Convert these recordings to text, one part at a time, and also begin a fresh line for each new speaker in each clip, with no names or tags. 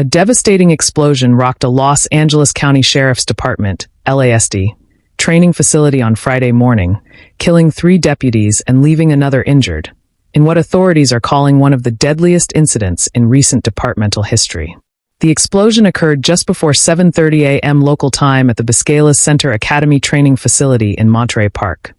A devastating explosion rocked a Los Angeles County Sheriff's Department, LASD, training facility on Friday morning, killing 3 deputies and leaving another injured, in what authorities are calling one of the deadliest incidents in recent departmental history. The explosion occurred just before 7:30 a.m. local time at the Biscailuz Center Academy training facility in Monterey Park,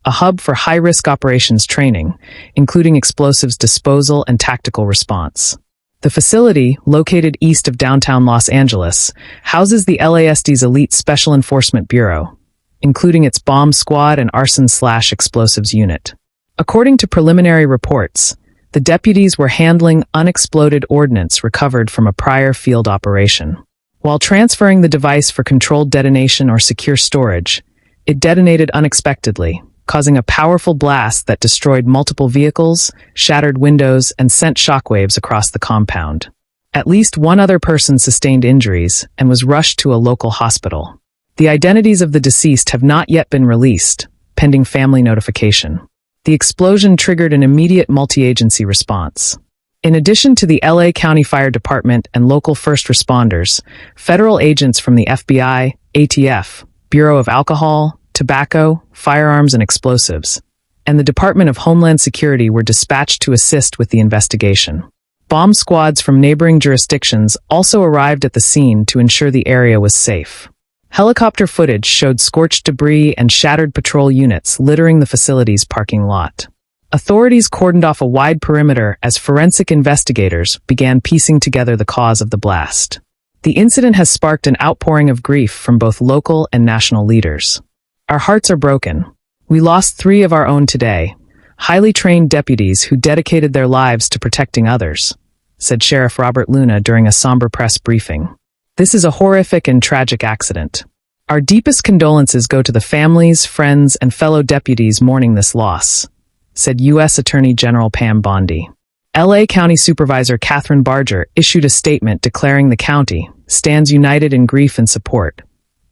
a hub for high-risk operations training, including explosives disposal and tactical response. The facility, located east of downtown Los Angeles, houses the LASD's elite Special Enforcement Bureau, including its bomb squad and arson/explosives unit. According to preliminary reports, the deputies were handling unexploded ordnance recovered from a prior field operation. While transferring the device for controlled detonation or secure storage, it detonated unexpectedly, causing a powerful blast that destroyed multiple vehicles, shattered windows, and sent shockwaves across the compound. At least one other person sustained injuries and was rushed to a local hospital. The identities of the deceased have not yet been released, pending family notification. The explosion triggered an immediate multi-agency response. In addition to the LA County Fire Department and local first responders, federal agents from the FBI, ATF, Bureau of Alcohol, Tobacco, Firearms and Explosives, and the Department of Homeland Security were dispatched to assist with the investigation. Bomb squads from neighboring jurisdictions also arrived at the scene to ensure the area was safe. Helicopter footage showed scorched debris and shattered patrol units littering the facility's parking lot. Authorities cordoned off a wide perimeter as forensic investigators began piecing together the cause of the blast. The incident has sparked an outpouring of grief from both local and national leaders. Our hearts are broken. We lost 3 of our own today, highly trained deputies who dedicated their lives to protecting others, said Sheriff Robert Luna during a somber press briefing. This is a horrific and tragic accident. Our deepest condolences go to the families, friends, and fellow deputies mourning this loss, said U.S. Attorney General Pam Bondi. LA County Supervisor Catherine Barger issued a statement declaring the county stands united in grief and support,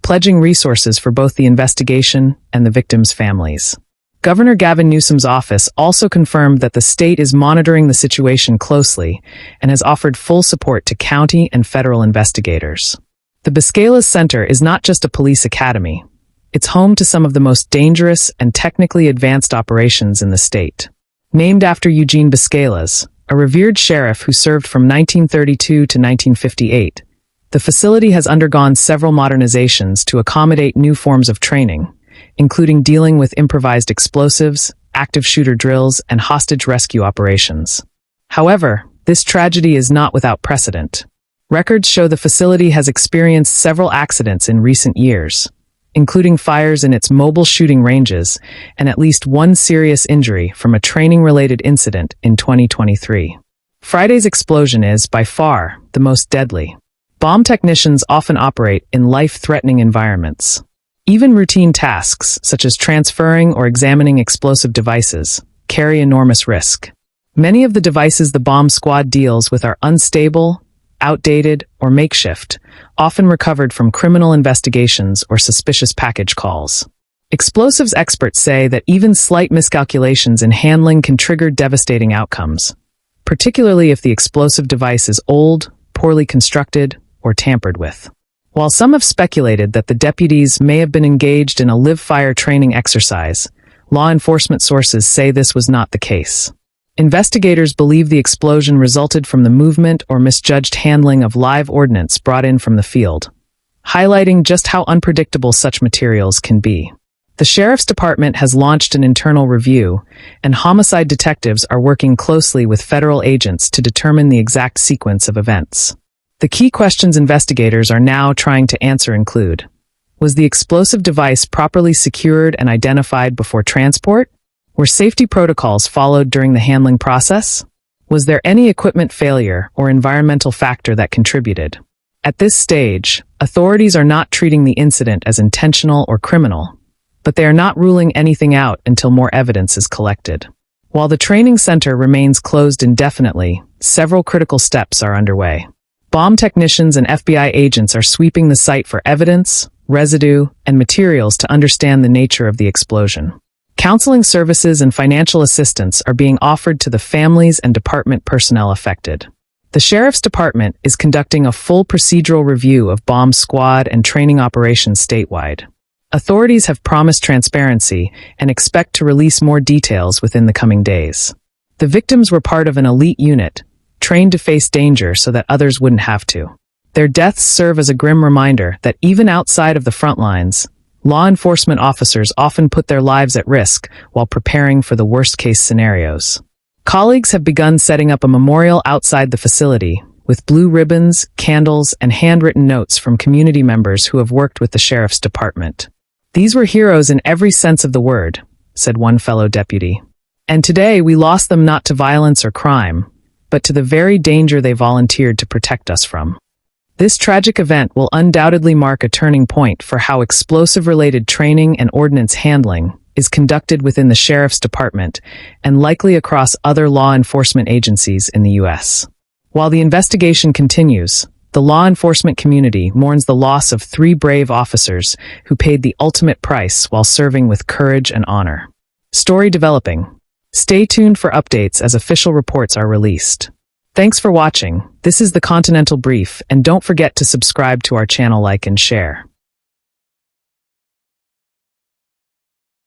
pledging resources for both the investigation and the victims' families. Governor Gavin Newsom's office also confirmed that the state is monitoring the situation closely and has offered full support to county and federal investigators. The Biscailuz Center is not just a police academy. It's home to some of the most dangerous and technically advanced operations in the state. Named after Eugene Biscailuz, a revered sheriff who served from 1932 to 1958, the facility has undergone several modernizations to accommodate new forms of training, including dealing with improvised explosives, active shooter drills, and hostage rescue operations. However, this tragedy is not without precedent. Records show the facility has experienced several accidents in recent years, including fires in its mobile shooting ranges and at least one serious injury from a training-related incident in 2023. Friday's explosion is, by far, the most deadly. Bomb technicians often operate in life-threatening environments. Even routine tasks, such as transferring or examining explosive devices, carry enormous risk. Many of the devices the bomb squad deals with are unstable, outdated, or makeshift, often recovered from criminal investigations or suspicious package calls. Explosives experts say that even slight miscalculations in handling can trigger devastating outcomes, particularly if the explosive device is old, poorly constructed, or tampered with. While some have speculated that the deputies may have been engaged in a live-fire training exercise, law enforcement sources say this was not the case. Investigators believe the explosion resulted from the movement or misjudged handling of live ordnance brought in from the field, highlighting just how unpredictable such materials can be. The Sheriff's Department has launched an internal review, and homicide detectives are working closely with federal agents to determine the exact sequence of events. The key questions investigators are now trying to answer include: was the explosive device properly secured and identified before transport? Were safety protocols followed during the handling process? Was there any equipment failure or environmental factor that contributed? At this stage, authorities are not treating the incident as intentional or criminal, but they are not ruling anything out until more evidence is collected. While the training center remains closed indefinitely, several critical steps are underway. Bomb technicians and FBI agents are sweeping the site for evidence, residue, and materials to understand the nature of the explosion. Counseling services and financial assistance are being offered to the families and department personnel affected. The Sheriff's Department is conducting a full procedural review of bomb squad and training operations statewide. Authorities have promised transparency and expect to release more details within the coming days. The victims were part of an elite unit, trained to face danger so that others wouldn't have to. Their deaths serve as a grim reminder that even outside of the front lines, law enforcement officers often put their lives at risk while preparing for the worst-case scenarios. Colleagues have begun setting up a memorial outside the facility, with blue ribbons, candles, and handwritten notes from community members who have worked with the Sheriff's Department. "These were heroes in every sense of the word," said one fellow deputy. "And today we lost them not to violence or crime, but to the very danger they volunteered to protect us from." This tragic event will undoubtedly mark a turning point for how explosive-related training and ordnance handling is conducted within the Sheriff's Department and likely across other law enforcement agencies in the U.S. While the investigation continues, the law enforcement community mourns the loss of 3 brave officers who paid the ultimate price while serving with courage and honor. Story developing. Stay tuned for updates as official reports are released. Thanks for watching. This is the Continental Brief, and don't forget to subscribe to our channel, like and share.